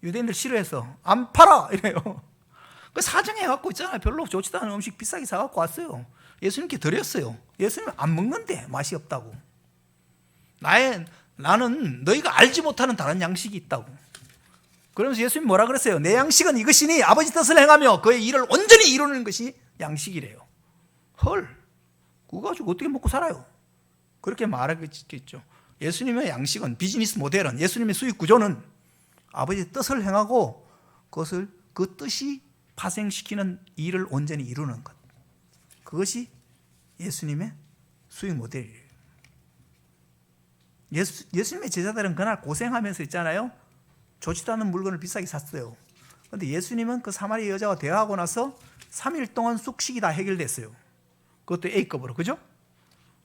유대인들 싫어해서 안 팔아 이래요. 그 사정해 갖고 있잖아요. 별로 좋지도 않은 음식 비싸게 사 갖고 왔어요. 예수님께 드렸어요. 예수님은 안 먹는데 맛이 없다고. 나는 너희가 알지 못하는 다른 양식이 있다고. 그러면서 예수님이 뭐라 그랬어요? 내 양식은 이것이니 아버지 뜻을 행하며 그의 일을 온전히 이루는 것이 양식이래요. 헐, 그거 가지고 어떻게 먹고 살아요? 그렇게 말하겠죠. 예수님의 양식은, 비즈니스 모델은, 예수님의 수익 구조는 아버지의 뜻을 행하고 그것을 그 뜻이 파생시키는 일을 온전히 이루는 것. 그것이 예수님의 수익 모델이에요. 예수님의 제자들은 그날 고생하면서 있잖아요. 좋지도 않은 물건을 비싸게 샀어요. 그런데 예수님은 그 사마리아 여자와 대화하고 나서 3일 동안 숙식이 다 해결됐어요. 그것도 A급으로. 그죠?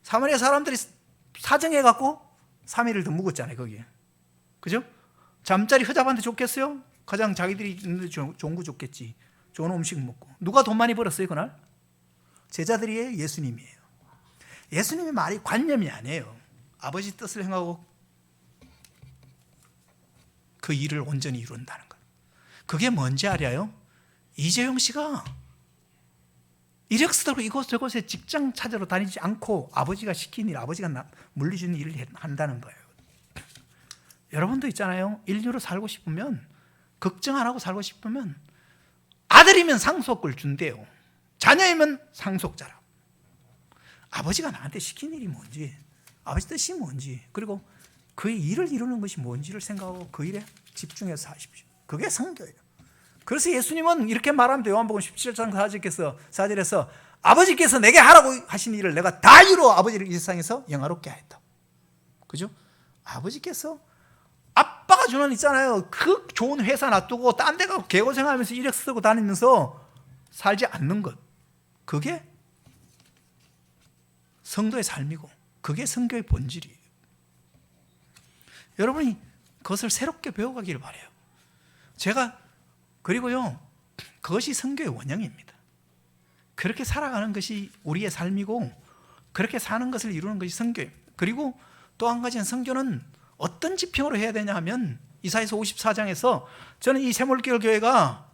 사마리아 사람들이 사정해갖고 3일을 더 묵었잖아요, 거기에. 그죠? 잠자리 허잡한테 좋겠어요? 가장 자기들이 있는데 좋은 거 좋겠지. 좋은 음식 먹고. 누가 돈 많이 벌었어요, 그날? 제자들이에요, 예수님이에요. 예수님의 말이 관념이 아니에요. 아버지 뜻을 행하고 그 일을 온전히 이룬다는 것. 그게 뭔지 알아요? 이재용 씨가 이력서로 이곳저곳에 직장 찾으러 다니지 않고 아버지가 시킨 일, 아버지가 물리주는 일을 한다는 거예요. 여러분도 있잖아요. 인류로 살고 싶으면, 걱정 안 하고 살고 싶으면 아들이면 상속을 준대요. 자녀이면 상속자라. 아버지가 나한테 시킨 일이 뭔지, 아버지 뜻이 뭔지, 그리고 그의 일을 이루는 것이 뭔지를 생각하고 그 일에 집중해서 사십시오. 그게 선교예요. 그래서 예수님은 이렇게 말합니다. 요한복음 17장 4절에서 아버지께서 내게 하라고 하신 일을 내가 다 이루어 아버지를 이 세상에서 영화롭게 하였다. 그죠? 아버지께서, 아빠가 주는 있잖아요. 그 좋은 회사 놔두고 딴 데 가고 개고생하면서 이력 쓰고 다니면서 살지 않는 것. 그게 성도의 삶이고 그게 선교의 본질이에요. 여러분이 그것을 새롭게 배워가기를 바라요. 그리고요, 그것이 선교의 원형입니다. 그렇게 살아가는 것이 우리의 삶이고 그렇게 사는 것을 이루는 것이 선교입니다. 그리고 또 한 가지는 선교는 어떤 지평으로 해야 되냐 하면 이사야서 54장에서 저는 이 샘물교회 교회가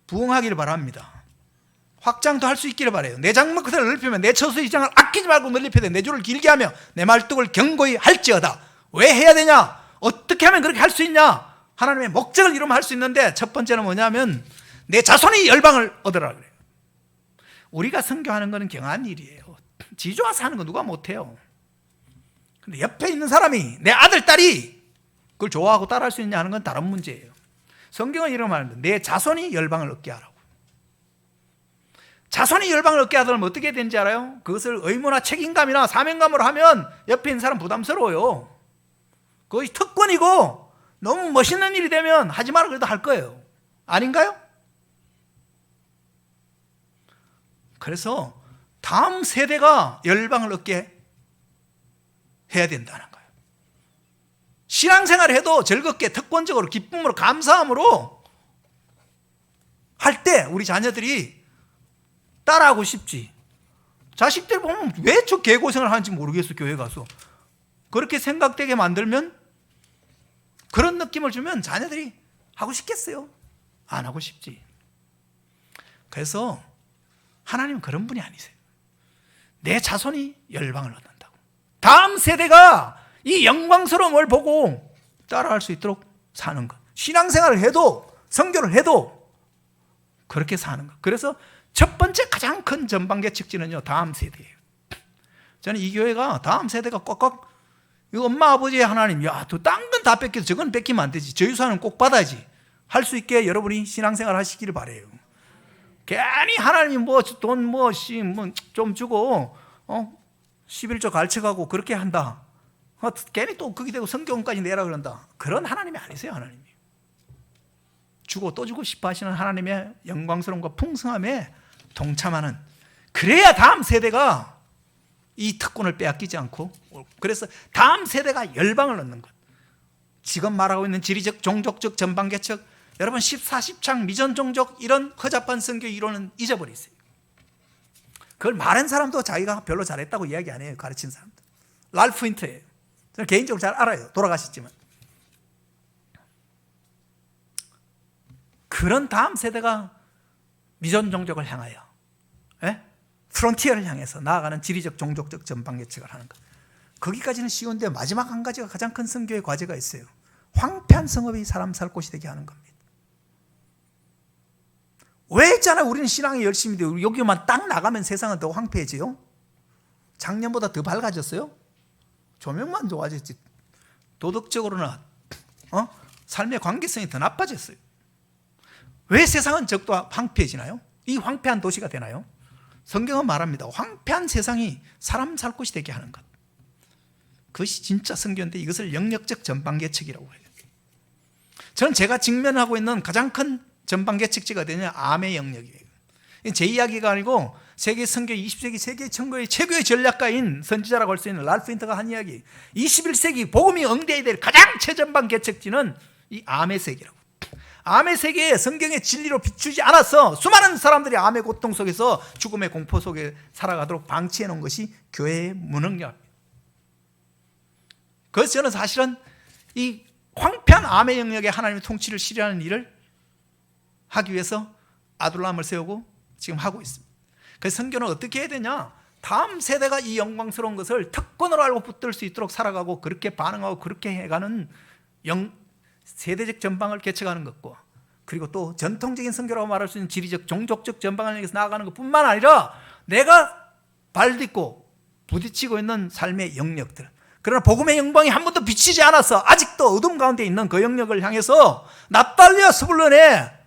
부흥하기를 바랍니다. 확장도 할 수 있기를 바라요. 내 장막 그대로 넓히면 내 처소 이장을 아끼지 말고 넓혀야 돼. 내 줄을 길게 하며 내 말뚝을 견고히 할지어다. 왜 해야 되냐? 어떻게 하면 그렇게 할 수 있냐? 하나님의 목적을 이루면 할 수 있는데 첫 번째는 뭐냐면 내 자손이 열방을 얻으라 그래요. 우리가 선교하는 것은 경한 일이에요. 지 좋아서 하는 거 누가 못해요. 근데 옆에 있는 사람이 내 아들, 딸이 그걸 좋아하고 따라할 수 있냐 하는 건 다른 문제예요. 성경은 이런 말입니다. 내 자손이 열방을 얻게 하라고. 자손이 열방을 얻게 하려면 어떻게 되는지 알아요? 그것을 의무나 책임감이나 사명감으로 하면 옆에 있는 사람 부담스러워요. 그것이 특권이고 너무 멋있는 일이 되면 하지 마라 그래도 할 거예요. 아닌가요? 그래서 다음 세대가 열방을 얻게 해야 된다는 거예요. 신앙생활을 해도 즐겁게 특권적으로 기쁨으로 감사함으로 할 때 우리 자녀들이 따라하고 싶지. 자식들 보면 왜 저 개고생을 하는지 모르겠어. 교회 가서 그렇게 생각되게 만들면, 그런 느낌을 주면 자녀들이 하고 싶겠어요? 안 하고 싶지. 그래서 하나님은 그런 분이 아니세요. 내 자손이 열방을 얻는다고. 다음 세대가 이 영광스러움을 보고 따라할 수 있도록 사는 것. 신앙생활을 해도 선교를 해도 그렇게 사는 것. 그래서 첫 번째 가장 큰 전방계측지는요, 다음 세대예요. 저는 이 교회가 다음 세대가 꼭꼭, 이거 엄마 아버지의 하나님, 야, 또 딴 건 다 뺏겨도 저건 뺏기면 안 되지. 저유산은 꼭 받아야지. 할 수 있게 여러분이 신앙생활 하시기를 바라요. 괜히 하나님이 돈 좀 주고 11조 갈쳐가고 그렇게 한다. 괜히 또 그게 되고 성경까지 내라 그런다. 그런 하나님이 아니세요. 하나님이 주고 또 주고 싶어 하시는 하나님의 영광스러움과 풍성함에 동참하는, 그래야 다음 세대가 이 특권을 빼앗기지 않고, 그래서 다음 세대가 열방을 얻는 것. 지금 말하고 있는 지리적, 종족적, 전방계측, 여러분 14, 10창, 미전종족 이런 허접한 선교 이론은 잊어버리세요. 그걸 말한 사람도 자기가 별로 잘했다고 이야기 안 해요. 가르친 사람도. 랄프 힌트예요. 저는 개인적으로 잘 알아요. 돌아가셨지만. 그런 다음 세대가 미전종족을 향하여, 프론티어를 향해서 나아가는 지리적, 종족적 전방계측을 하는 것. 거기까지는 쉬운데 마지막 한 가지가 가장 큰 선교의 과제가 있어요. 황폐한 성읍이 사람 살 곳이 되게 하는 겁니다. 왜 있잖아요. 우리는 신앙이 열심히 돼요. 여기만 딱 나가면 세상은 더 황폐해져요. 작년보다 더 밝아졌어요. 조명만 좋아졌지 도덕적으로나 삶의 관계성이 더 나빠졌어요. 왜 세상은 적도 황폐해지나요? 이 황폐한 도시가 되나요? 성경은 말합니다. 황폐한 세상이 사람 살 곳이 되게 하는 것. 그것이 진짜 선교인데 이것을 영역적 전방계측이라고 해요. 저는 제가 직면하고 있는 가장 큰 전방계측지가 되냐, 암의 영역이에요. 제 이야기가 아니고 세계 선교 20세기 세계 선교의 최고의 전략가인 선지자라고 할 수 있는 랄프 힌터가 한 이야기. 21세기 복음이 응대해야 될 가장 최전방계측지는 이 암의 세계라고. 암의 세계에 성경의 진리로 비추지 않아서 수많은 사람들이 암의 고통 속에서 죽음의 공포 속에 살아가도록 방치해 놓은 것이 교회의 무능력입니다. 그래서 저는 사실은 이 황폐한 암의 영역에 하나님의 통치를 실현하는 일을 하기 위해서 아둘람을 세우고 지금 하고 있습니다. 그래서 선교는 어떻게 해야 되냐? 다음 세대가 이 영광스러운 것을 특권으로 알고 붙들 수 있도록 살아가고 그렇게 반응하고 그렇게 해가는 세대적 전방을 개척하는 것과, 그리고 또 전통적인 선교라고 말할 수 있는 지리적, 종족적 전방을 향해서 나아가는 것뿐만 아니라 내가 발딛고 부딪히고 있는 삶의 영역들, 그러나 복음의 영광이 한 번도 비치지 않아서 아직도 어둠 가운데 있는 그 영역을 향해서 납달리와 스불론에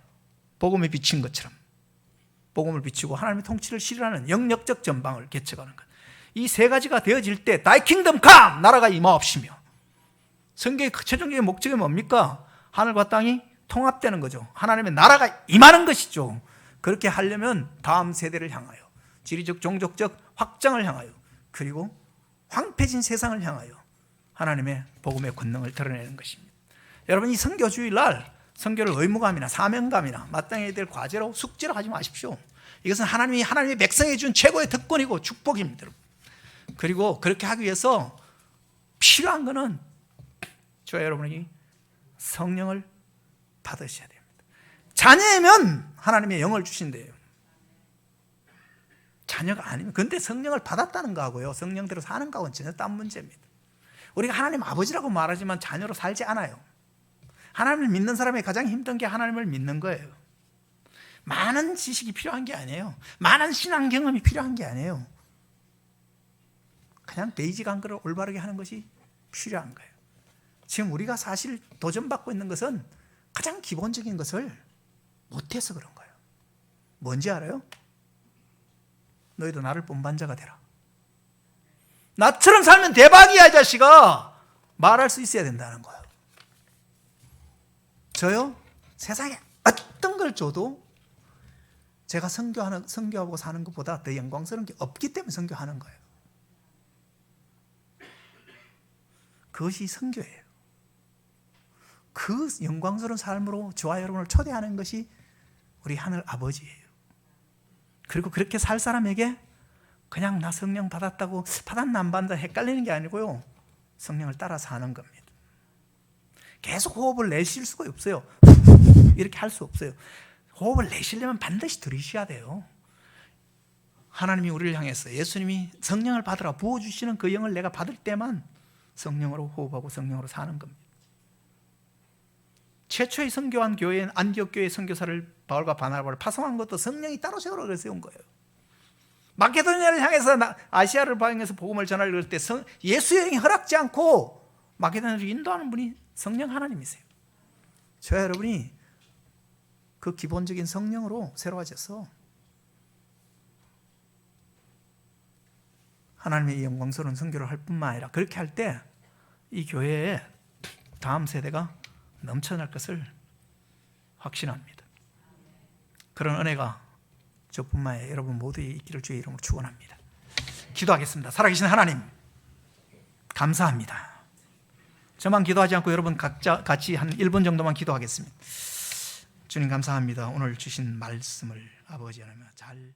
복음이 비친 것처럼 복음을 비치고 하나님의 통치를 실현하는 영역적 전방을 개척하는 것. 이 세 가지가 되어질 때 Thy kingdom come, 나라가 임하옵시며. 성경의 최종적인 목적이 뭡니까? 하늘과 땅이 통합되는 거죠. 하나님의 나라가 임하는 것이죠. 그렇게 하려면 다음 세대를 향하여 지리적, 종족적 확장을 향하여, 그리고 황폐진 세상을 향하여 하나님의 복음의 권능을 드러내는 것입니다. 여러분, 이 선교주일날 선교를 의무감이나 사명감이나 마땅히 될 과제로 숙제로 하지 마십시오. 이것은 하나님의 백성에 준 최고의 특권이고 축복입니다. 그리고 그렇게 하기 위해서 필요한 거는 저와 여러분이 성령을 받으셔야 됩니다. 자녀면 하나님의 영을 주신대요. 자녀가 아니면, 근데 성령을 받았다는 거하고요, 성령대로 사는 거하고는 전혀 딴 문제입니다. 우리가 하나님 아버지라고 말하지만 자녀로 살지 않아요. 하나님을 믿는 사람의 가장 힘든 게 하나님을 믿는 거예요. 많은 지식이 필요한 게 아니에요. 많은 신앙 경험이 필요한 게 아니에요. 그냥 베이직한 거를 올바르게 하는 것이 필요한 거예요. 지금 우리가 사실 도전받고 있는 것은 가장 기본적인 것을 못해서 그런 거예요. 뭔지 알아요? 너희도 나를 본받은 자가 되라. 나처럼 살면 대박이야, 이 자식아. 말할 수 있어야 된다는 거예요. 저요, 세상에 어떤 걸 줘도 제가 선교하고 사는 것보다 더 영광스러운 게 없기 때문에 선교하는 거예요. 그것이 선교예요. 그 영광스러운 삶으로 저와 여러분을 초대하는 것이 우리 하늘 아버지예요. 그리고 그렇게 살 사람에게 그냥 나 성령 받았다고 받았나 안 받았나 헷갈리는 게 아니고요, 성령을 따라 사는 겁니다. 계속 호흡을 내쉴 수가 없어요. 이렇게 할 수 없어요. 호흡을 내쉬려면 반드시 들이셔야 돼요. 하나님이 우리를 향해서 예수님이 성령을 받으라 부어주시는 그 영을 내가 받을 때만 성령으로 호흡하고 성령으로 사는 겁니다. 최초의 선교한 교회인 안디옥 교회 선교사를 바울과 바나바를 파송한 것도 성령이 따로 세우라고 세운 거예요. 마케도니아를 향해서 아시아를 방향해서 복음을 전하려고 할 때 예수의 영이 허락지 않고 마케도니아를 인도하는 분이 성령 하나님이세요. 저와 여러분이 그 기본적인 성령으로 새로워져서 하나님의 영광스러운 선교를 할 뿐만 아니라 그렇게 할 때 이 교회에 다음 세대가 넘쳐날 것을 확신합니다. 그런 은혜가 저뿐만 아니라 여러분 모두에 있기를 주의 이름으로 축원합니다. 기도하겠습니다. 살아계신 하나님, 감사합니다. 저만 기도하지 않고 여러분 각자 같이 한 1분 정도만 기도하겠습니다. 주님 감사합니다. 오늘 주신 말씀을 아버지 하나님 잘